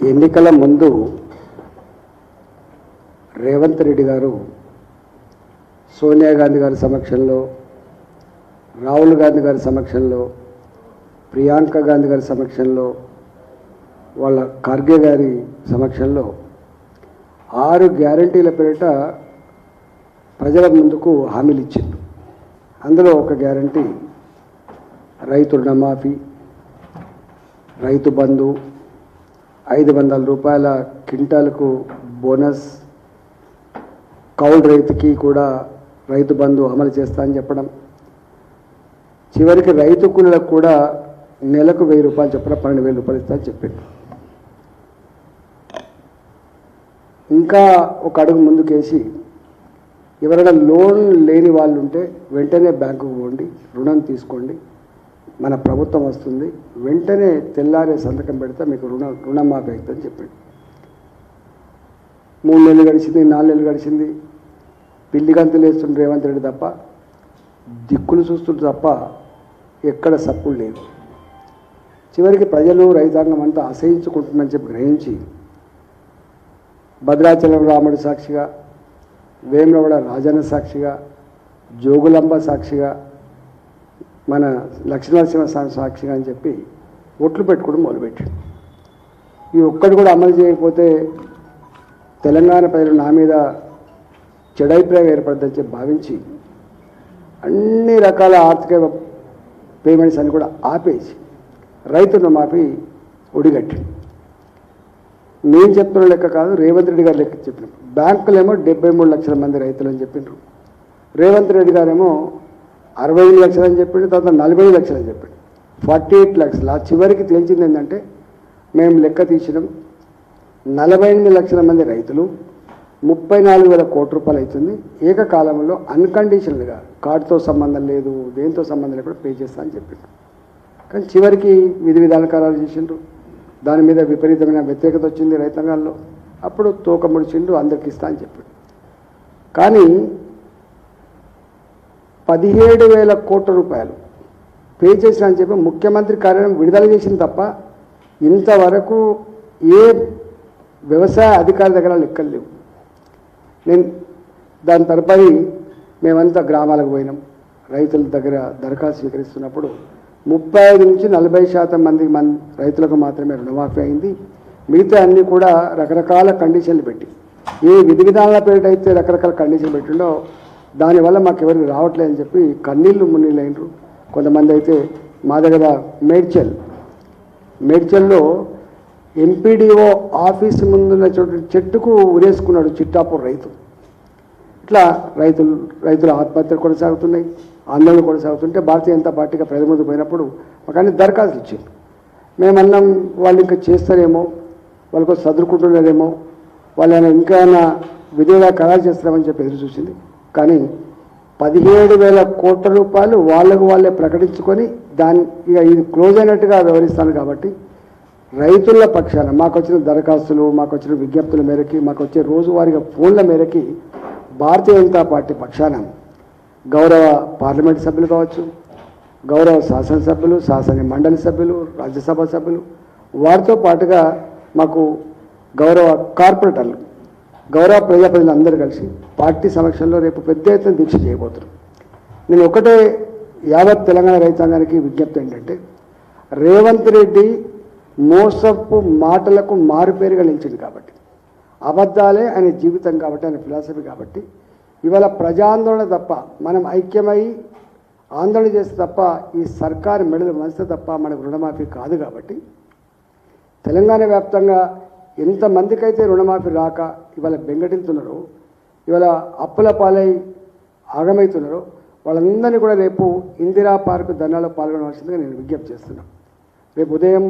ఎన్నికల ముందు రేవంత్ రెడ్డి గారు సోనియా గాంధీ గారి సమక్షంలో, రాహుల్ గాంధీ గారి సమక్షంలో, ప్రియాంక గాంధీ గారి సమక్షంలో, వాళ్ళ ఖర్గే గారి సమక్షంలో 6 గ్యారంటీల పేరిట ప్రజల ముందుకు హామీలు ఇచ్చింది. అందులో ఒక గ్యారంటీ రైతు రుణమాఫీ, రైతు బంధు, 500 రూపాయల క్వింటాలకు బోనస్, కౌలు రైతుకి కూడా రైతు బంధు అమలు చేస్తా అని చెప్పడం, చివరికి రైతు కూలీలకు కూడా నెలకు 1000 రూపాయలు చెప్పిన 12,000 రూపాయలు ఇస్తా అని చెప్పింది. ఇంకా ఒక అడుగు ముందుకేసి ఎవరైనా లోన్ లేని వాళ్ళు ఉంటే వెంటనే బ్యాంకుకు పోండి, రుణం తీసుకోండి, మన ప్రభుత్వం వస్తుంది, వెంటనే తెల్లారే సంతకం పెడితే మీకు రుణమాఫీ అవుతుందని చెప్పింది. 3 నెలలు గడిచింది, 4 నెలలు గడిచింది, పిల్లి గంతులు వేస్తుండ్రు రేవంత్ రెడ్డి తప్ప, దిక్కులు చూస్తుండ్రు తప్ప ఎక్కడ సప్పుడు లేదు. చివరికి ప్రజలు రైతాంగం అంతా అసహించుకుంటుందని చెప్పి గ్రహించి భద్రాచలం రాముడి సాక్షిగా, వేములవాడ రాజన్న సాక్షిగా, జోగులాంబ సాక్షిగా, మన లక్ష్మీనరసింహస్వామి సాక్షిగా అని చెప్పి ఓట్లు పెట్టుకోవడం మొదలుపెట్టాడు. ఈ ఒక్కటి కూడా అమలు చేయకపోతే తెలంగాణ ప్రజలు నా మీద చెడైప్రాయం ఏర్పడుతుందని చెప్పి భావించి అన్ని రకాల ఆర్థిక పేమెంట్స్ అని కూడా ఆపేసి రైతు రుణమాఫీ ఒడిగట్టాడు. నేను చెప్తున్న లెక్క కాదు, రేవంత్ రెడ్డి గారు లెక్క చెప్పినాం. బ్యాంకులేమో 73 లక్షల మంది రైతులు అని చెప్పిండ్రు, రేవంత్ రెడ్డి గారేమో 65 లక్షలు అని చెప్పిండు, తర్వాత 40 లక్షలు అని చెప్పిండు, 48 లక్షలు. ఆ చివరికి తేల్చింది ఏంటంటే మేము లెక్క తీసినాం 48 లక్షల మంది రైతులు, 34,000 కోట్ల రూపాయలు అవుతుంది. ఏకకాలంలో అన్కండిషనల్గా కార్డుతో సంబంధం లేదు, దేంతో సంబంధం లేకుండా పే చేస్తా అని చెప్పిండు. కానీ చివరికి విధి విధాన ఖరారు చేసిండ్రు, దాని మీద విపరీతమైన వ్యతిరేకత వచ్చింది రైతాంగాల్లో. అప్పుడు తోక ముడిచిండు, అందరికి ఇస్తా అని చెప్పాడు. కానీ 17,000 కోట్ల రూపాయలు పే చేసిన అని చెప్పి ముఖ్యమంత్రి కార్యాలయం విడుదల చేసింది తప్ప ఇంతవరకు ఏ వ్యవసాయ అధికారి దగ్గర లెక్కలు లేవు. నేను దాని తరపడి మేమంతా గ్రామాలకు పోయినాం, రైతుల దగ్గర దరఖాస్తు స్వీకరిస్తున్నప్పుడు 35 నుంచి 40% మంది రైతులకు మాత్రమే రుణమాఫీ అయింది. మిగతా అన్నీ కూడా రకరకాల కండిషన్లు పెట్టి, ఏ విధి విధానాల పేరిట అయితే రకరకాల కండిషన్లు పెట్టిండో దానివల్ల మాకు ఎవరికి రావట్లేదని చెప్పి కన్నీళ్ళు మున్నీళ్ళు అయినరు. కొంతమంది అయితే మా దగ్గర మేడ్చల్లో ఎంపీడీఓ ఆఫీస్ ముందున్న చెట్టుకు ఉరేసుకున్నాడు చిట్టాపూర్ రైతు. ఇట్లా రైతుల ఆత్మహత్యలు కొనసాగుతున్నాయి, ఆందోళనలు కొనసాగుతుంటే భారతీయ జనతా పార్టీగా ప్రజల ముందు పోయినప్పుడు మాకు అన్ని దరఖాస్తులు ఇచ్చింది. మేమన్నాం వాళ్ళు ఇంకా చేస్తారేమో, వాళ్ళకు చదువుకుంటున్నారేమో, వాళ్ళైనా ఇంకా విధిగా ఖరారు చేస్తామని చెప్పి ఎదురు చూసింది. కానీ 17,000 కోట్ల రూపాయలు వాళ్ళే ప్రకటించుకొని దాని ఇక ఇది క్లోజ్ అయినట్టుగా వ్యవహరిస్తాను. కాబట్టి రైతుల పక్షాన మాకు వచ్చిన దరఖాస్తులు, మాకు వచ్చిన విజ్ఞప్తుల మేరకి, మాకు వచ్చే రోజువారీగా ఫోన్ల మేరకి భారతీయ జనతా పార్టీ పక్షాన గౌరవ పార్లమెంట్ సభ్యులు కావచ్చు, గౌరవ శాసనసభ్యులు, శాసన మండలి సభ్యులు, రాజ్యసభ సభ్యులు, వారితో పాటుగా మాకు గౌరవ కార్పొరేటర్లు, గౌరవ ప్రజాప్రతినిధులందరూ కలిసి పార్టీ సమక్షంలో రేపు పెద్ద ఎత్తున దీక్ష చేయబోతున్నాం. నేను ఒకటే యావత్ తెలంగాణ రైతాంగానికి విజ్ఞప్తి ఏంటంటే, రేవంత్ రెడ్డి మోసపు మాటలకు మారుపేరుగా నిలిచింది కాబట్టి, అబద్ధాలే ఆయన జీవితం కాబట్టి, ఆయన ఫిలాసఫీ కాబట్టి, ఇవాళ ప్రజాందోళన తప్ప మనం ఐక్యమై ఆందోళన చేస్తే తప్ప ఈ సర్కారు మెడలు మనస్తే తప్ప మనకు రుణమాఫీ కాదు. కాబట్టి తెలంగాణ వ్యాప్తంగా ఎంతమందికైతే రుణమాఫీ రాక ఇవాళ బెంగటిల్తున్నారో, ఇవాళ అప్పుల పాలై ఆగమవుతున్నారో వాళ్ళందరినీ కూడా రేపు ఇందిరా పార్కు ధర్నాలో పాల్గొనవలసిందిగా నేను విజ్ఞప్తి చేస్తున్నాను. రేపు ఉదయం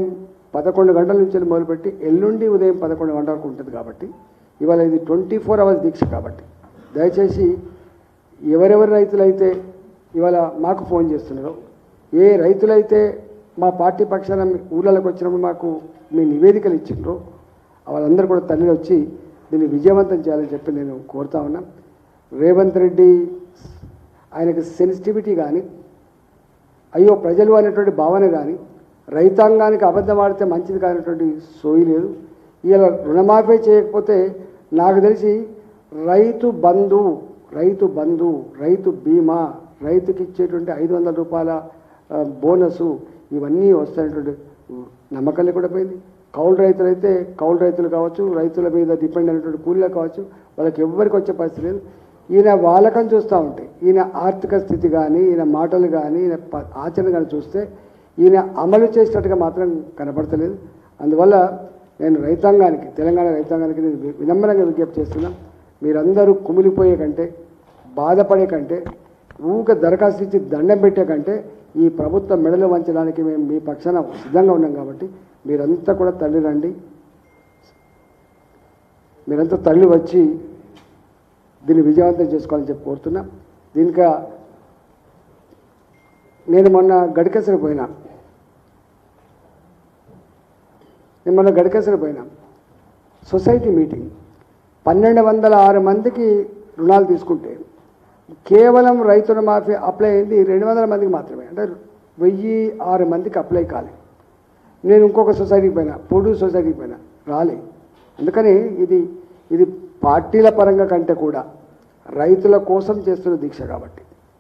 11 గంటల నుంచి మొదలుపెట్టి ఎల్లుండి ఉదయం 11 గంటల వరకు ఉంటుంది. కాబట్టి ఇవాళ ఇది 24 అవర్స్ దీక్ష. కాబట్టి దయచేసి ఎవరెవరి రైతులైతే ఇవాళ మాకు ఫోన్ చేస్తున్నారో, ఏ రైతులైతే మా పార్టీ పక్షాన ఊళ్ళలోకి వచ్చినప్పుడు మాకు మీ నివేదికలు ఇచ్చిండ్రో వాళ్ళందరూ కూడా తల్లి వచ్చి దీన్ని విజయవంతం చేయాలని చెప్పి నేను కోరుతా ఉన్నా. రేవంత్ రెడ్డి ఆయనకు సెన్సిటివిటీ కానీ, అయ్యో ప్రజలు అనేటువంటి భావన కానీ, రైతాంగానికి అబద్ధం ఆడితే మంచిది కానటువంటి సోయి లేదు. ఇలా రుణమాఫీ చేయకపోతే నాకు తెలిసి రైతు బంధు రైతు బీమా రైతుకి ఇచ్చేటువంటి 500 రూపాయల బోనసు ఇవన్నీ వస్తాయనేటువంటి నమ్మకం లేకుండా పోయింది. కౌలు రైతులైతే కౌలు రైతులు కావచ్చు, రైతుల మీద డిపెండ్ అయినటువంటి కూలీలు కావచ్చు, వాళ్ళకి ఎవ్వరికి వచ్చే పరిస్థితి లేదు. ఈయన వాళ్ళకం చూస్తూ ఉంటే ఈయన ఆర్థిక స్థితి కానీ ఈయన మాటలు కానీ ఈయన ఆచరణ కానీ చూస్తే ఈయన అమలు చేసినట్టుగా మాత్రం కనపడతలేదు. అందువల్ల నేను రైతాంగానికి, తెలంగాణ రైతాంగానికి నేను వినమ్రంగా విజ్ఞప్తి చేస్తున్నా, మీరందరూ కుమిలిపోయే కంటే, బాధపడే కంటే, ఊక దరఖాస్తు ఇచ్చి దండం పెట్టే కంటే ఈ ప్రభుత్వం మెడలు వంచడానికి మేము మీ పక్షాన సిద్ధంగా ఉన్నాం. కాబట్టి మీరంతా కూడా తల్లి రండి, మీరంతా తల్లి వచ్చి దీన్ని విజయవంతం చేసుకోవాలని చెప్పి కోరుతున్నా. దీనికి నేను మొన్న గడికేసరి పోయినా సొసైటీ మీటింగ్ 1206 మందికి రుణాలు తీసుకుంటే కేవలం రైతు రుణమాఫీ అప్లై అయింది 200 మందికి మాత్రమే, అంటే 1006 మందికి అప్లై కాలే. నేను ఇంకొక సొసైటీకి పోయినా, పొడు సొసైటీకి పోయినా, రాలే. అందుకని ఇది పార్టీల పరంగా కంటే కూడా రైతుల కోసం చేస్తున్న దీక్ష కాబట్టి